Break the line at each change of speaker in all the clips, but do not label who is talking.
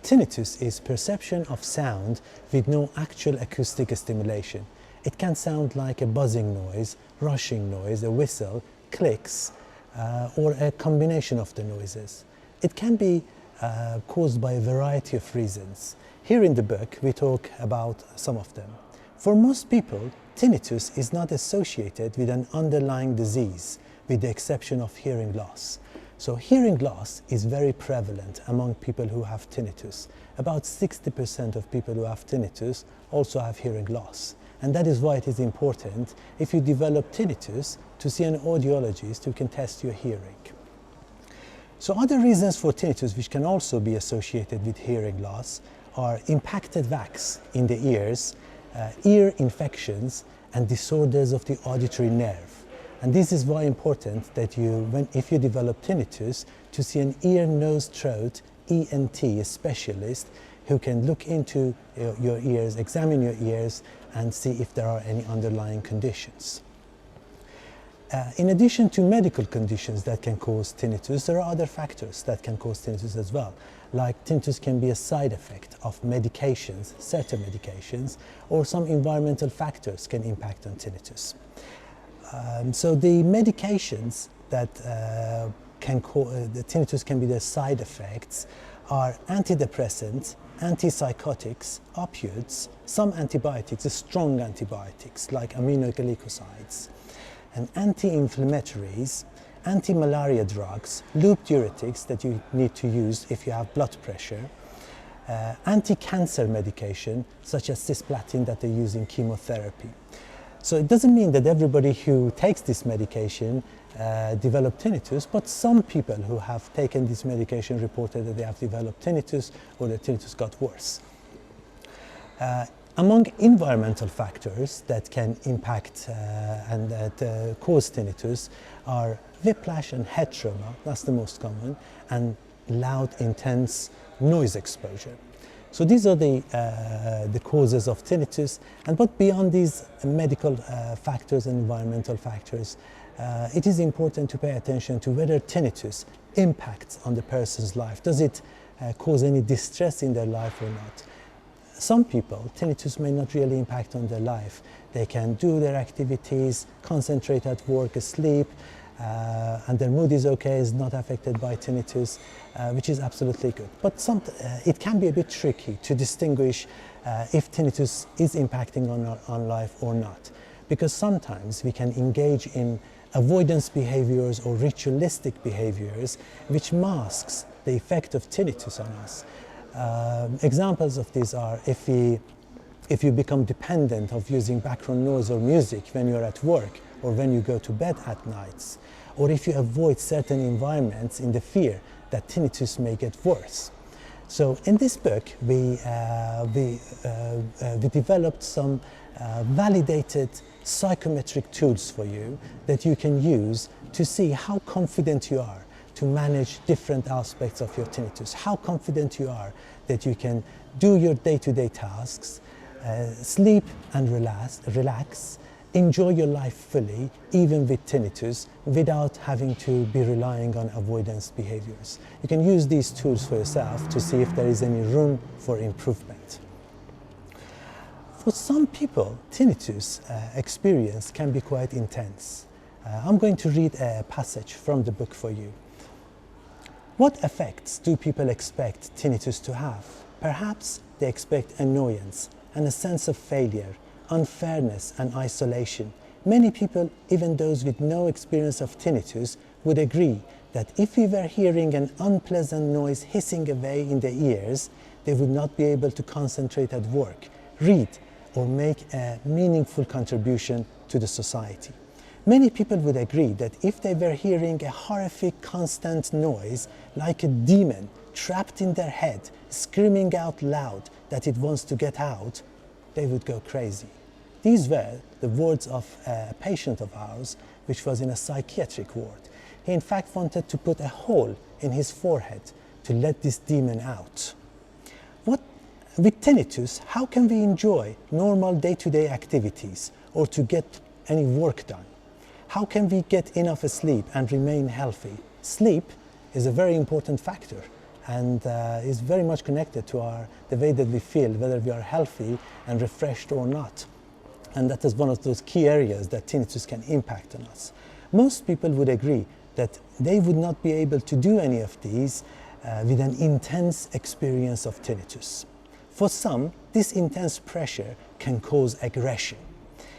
Tinnitus is perception of sound with no actual acoustic stimulation. It can sound like a buzzing noise, rushing noise, a whistle, clicks, or a combination of the noises. It can be caused by a variety of reasons. Here in the book, we talk about some of them. For most people, tinnitus is not associated with an underlying disease, with the exception of hearing loss. So hearing loss is very prevalent among people who have tinnitus. About 60% of people who have tinnitus also have hearing loss. And that is why it is important, if you develop tinnitus, to see an audiologist who can test your hearing. So other reasons for tinnitus which can also be associated with hearing loss are impacted wax in the ears, ear infections, and disorders of the auditory nerve. And this is why important that if you develop tinnitus, to see an ear, nose, throat, ENT specialist who can look into your ears, examine your ears, and see if there are any underlying conditions. In addition to medical conditions that can cause tinnitus, there are other factors that can cause tinnitus as well. Like tinnitus can be a side effect of medications, certain medications, or some environmental factors can impact on tinnitus. So the medications that can cause the tinnitus can be the side effects are antidepressants, antipsychotics, opioids, some antibiotics, strong antibiotics like aminoglycosides, and anti-inflammatories, anti-malaria drugs, loop diuretics that you need to use if you have blood pressure, anti-cancer medication such as cisplatin that they use in chemotherapy. So it doesn't mean that everybody who takes this medication develop tinnitus, but some people who have taken this medication reported that they have developed tinnitus or the tinnitus got worse. Among environmental factors that can impact and that cause tinnitus are whiplash and head trauma, that's the most common, and loud, intense noise exposure. So these are the causes of tinnitus, but beyond these medical factors and environmental factors, it is important to pay attention to whether tinnitus impacts on the person's life. Does it cause any distress in their life or not? Some people, tinnitus may not really impact on their life. They can do their activities, concentrate at work, sleep, and their mood is okay, is not affected by tinnitus, which is absolutely good. But it can be a bit tricky to distinguish if tinnitus is impacting on life or not. Because sometimes we can engage in avoidance behaviors or ritualistic behaviors which masks the effect of tinnitus on us. Examples of these are if you become dependent of using background noise or music when you're at work or when you go to bed at nights, or if you avoid certain environments in the fear that tinnitus may get worse. So in this book, we developed some validated psychometric tools for you that you can use to see how confident you are to manage different aspects of your tinnitus, how confident you are that you can do your day-to-day tasks, sleep and relax, enjoy your life fully, even with tinnitus, without having to be relying on avoidance behaviors. You can use these tools for yourself to see if there is any room for improvement. For some people, tinnitus experience can be quite intense. I'm going to read a passage from the book for you. What effects do people expect tinnitus to have? Perhaps they expect annoyance and a sense of failure, unfairness and isolation. Many people, even those with no experience of tinnitus, would agree that if we were hearing an unpleasant noise hissing away in their ears, they would not be able to concentrate at work, read, or make a meaningful contribution to the society. Many people would agree that if they were hearing a horrific constant noise, like a demon trapped in their head, screaming out loud that it wants to get out, they would go crazy. These were the words of a patient of ours, which was in a psychiatric ward. He in fact wanted to put a hole in his forehead to let this demon out. With tinnitus, how can we enjoy normal day-to-day activities or to get any work done? How can we get enough sleep and remain healthy? Sleep is a very important factor and is very much connected to the way that we feel, whether we are healthy and refreshed or not. And that is one of those key areas that tinnitus can impact on us. Most people would agree that they would not be able to do any of these with an intense experience of tinnitus. For some, this intense pressure can cause aggression.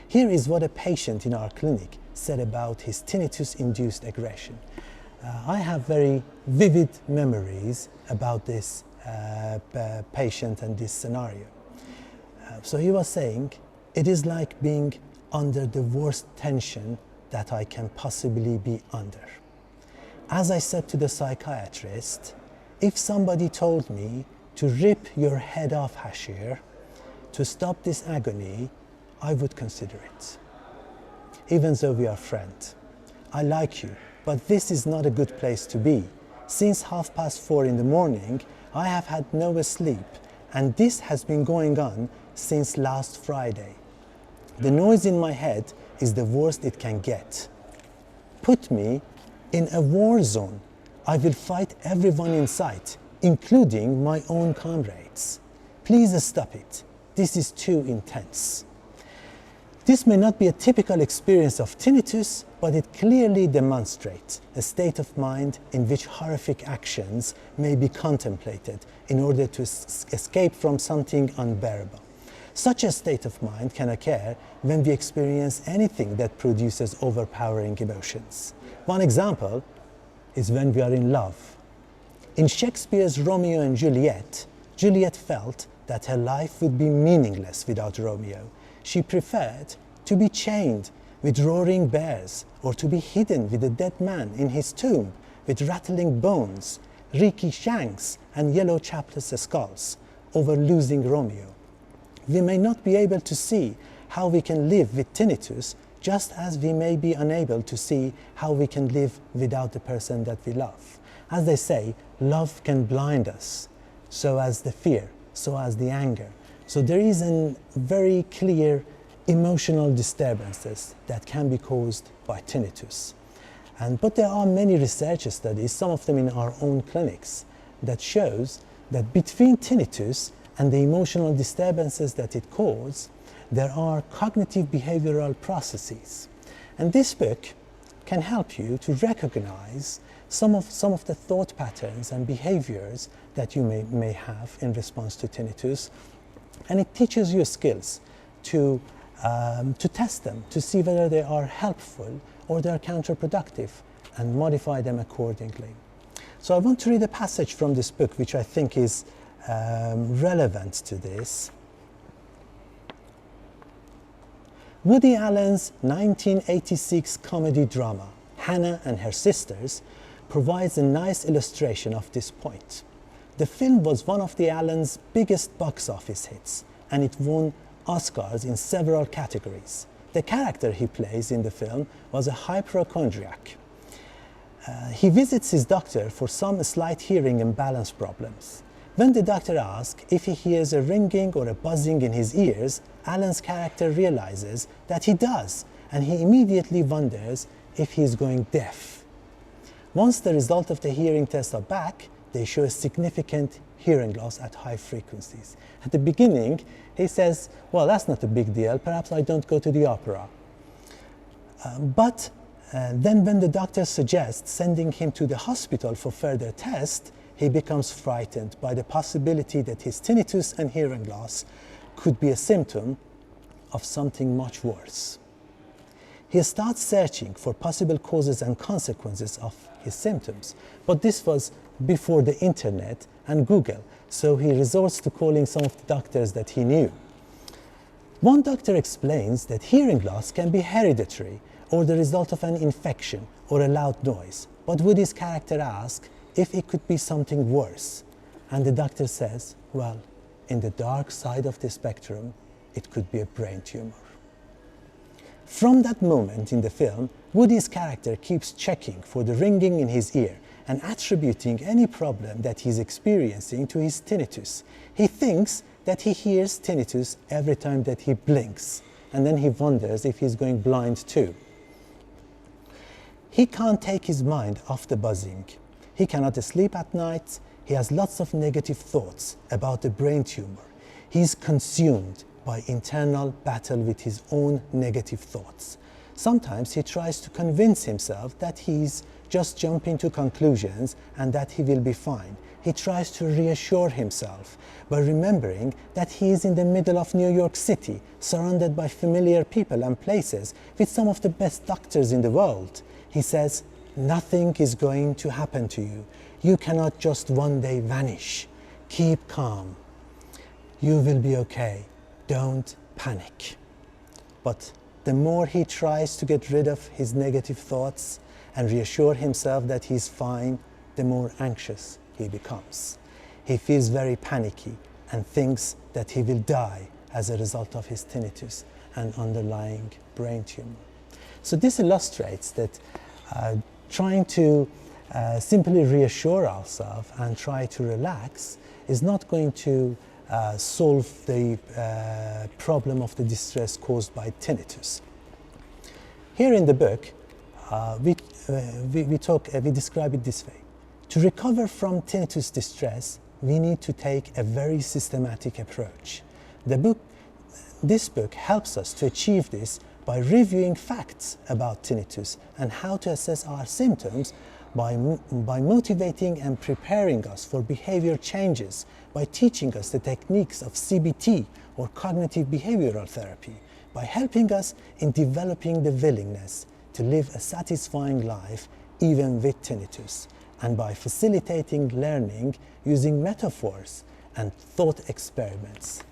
Here is what a patient in our clinic said about his tinnitus-induced aggression. I have very vivid memories about this patient and this scenario. So he was saying, it is like being under the worst tension that I can possibly be under. As I said to the psychiatrist, if somebody told me to rip your head off, Hashir, to stop this agony, I would consider it. Even though we are friends. I like you, but this is not a good place to be. Since 4:30 in the morning, I have had no sleep, and this has been going on since last Friday. The noise in my head is the worst it can get. Put me in a war zone. I will fight everyone in sight, including my own comrades. Please stop it. This is too intense. This may not be a typical experience of tinnitus, but it clearly demonstrates a state of mind in which horrific actions may be contemplated in order to escape from something unbearable. Such a state of mind can occur when we experience anything that produces overpowering emotions. One example is when we are in love. In Shakespeare's Romeo and Juliet, Juliet felt that her life would be meaningless without Romeo. She preferred to be chained with roaring bears or to be hidden with a dead man in his tomb with rattling bones, reeky shanks and yellow chapless skulls over losing Romeo. We may not be able to see how we can live with tinnitus, just as we may be unable to see how we can live without the person that we love. As they say, love can blind us, so as the fear, so as the anger. So there is a very clear emotional disturbances that can be caused by tinnitus. But there are many research studies, some of them in our own clinics, that shows that between tinnitus and the emotional disturbances that it causes, there are cognitive behavioral processes. And this book can help you to recognize some of the thought patterns and behaviors that you may have in response to tinnitus. And it teaches you skills to test them, to see whether they are helpful or they are counterproductive, and modify them accordingly. So I want to read a passage from this book which I think is relevant to this. Woody Allen's 1986 comedy drama, Hannah and Her Sisters, provides a nice illustration of this point. The film was one of the Allens' biggest box office hits, and it won Oscars in several categories. The character he plays in the film was a hypochondriac. He visits his doctor for some slight hearing and balance problems. When the doctor asks if he hears a ringing or a buzzing in his ears, Allen's character realizes that he does, and he immediately wonders if he is going deaf. Once the result of the hearing test are back, they show a significant hearing loss at high frequencies. At the beginning, he says, well, that's not a big deal, perhaps I don't go to the opera. But then when the doctor suggests sending him to the hospital for further tests, he becomes frightened by the possibility that his tinnitus and hearing loss could be a symptom of something much worse. He starts searching for possible causes and consequences of his symptoms, but this was before the internet and Google, so he resorts to calling some of the doctors that he knew. One doctor explains that hearing loss can be hereditary or the result of an infection or a loud noise, but Woody's character asks if it could be something worse, and the doctor says, well, in the dark side of the spectrum, it could be a brain tumor. From that moment in the film, Woody's character keeps checking for the ringing in his ear and attributing any problem that he's experiencing to his tinnitus. He thinks that he hears tinnitus every time that he blinks, and then he wonders if he's going blind too. He can't take his mind off the buzzing. He cannot sleep at night. he has lots of negative thoughts about the brain tumor. He's consumed by internal battle with his own negative thoughts. Sometimes he tries to convince himself that he's just jumping to conclusions and that he will be fine. He tries to reassure himself by remembering that he is in the middle of New York City, surrounded by familiar people and places with some of the best doctors in the world. He says, nothing is going to happen to you. You cannot just one day vanish. Keep calm. You will be okay. Don't panic. But the more he tries to get rid of his negative thoughts and reassure himself that he's fine, the more anxious he becomes. He feels very panicky and thinks that he will die as a result of his tinnitus and underlying brain tumor. So this illustrates that trying to simply reassure ourselves and try to relax is not going to solve the problem of the distress caused by tinnitus. Here in the book, we describe it this way. To recover from tinnitus distress, we need to take a very systematic approach. This book helps us to achieve this by reviewing facts about tinnitus and how to assess our symptoms by motivating and preparing us for behavior changes, by teaching us the techniques of CBT or cognitive behavioral therapy, by helping us in developing the willingness to live a satisfying life even with tinnitus, and by facilitating learning using metaphors and thought experiments.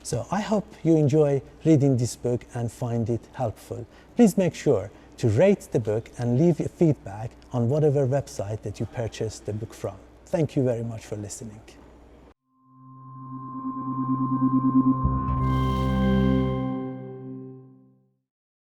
So I hope you enjoy reading this book and find it helpful. Please make sure to rate the book and leave your feedback on whatever website that you purchased the book from. Thank you very much for listening.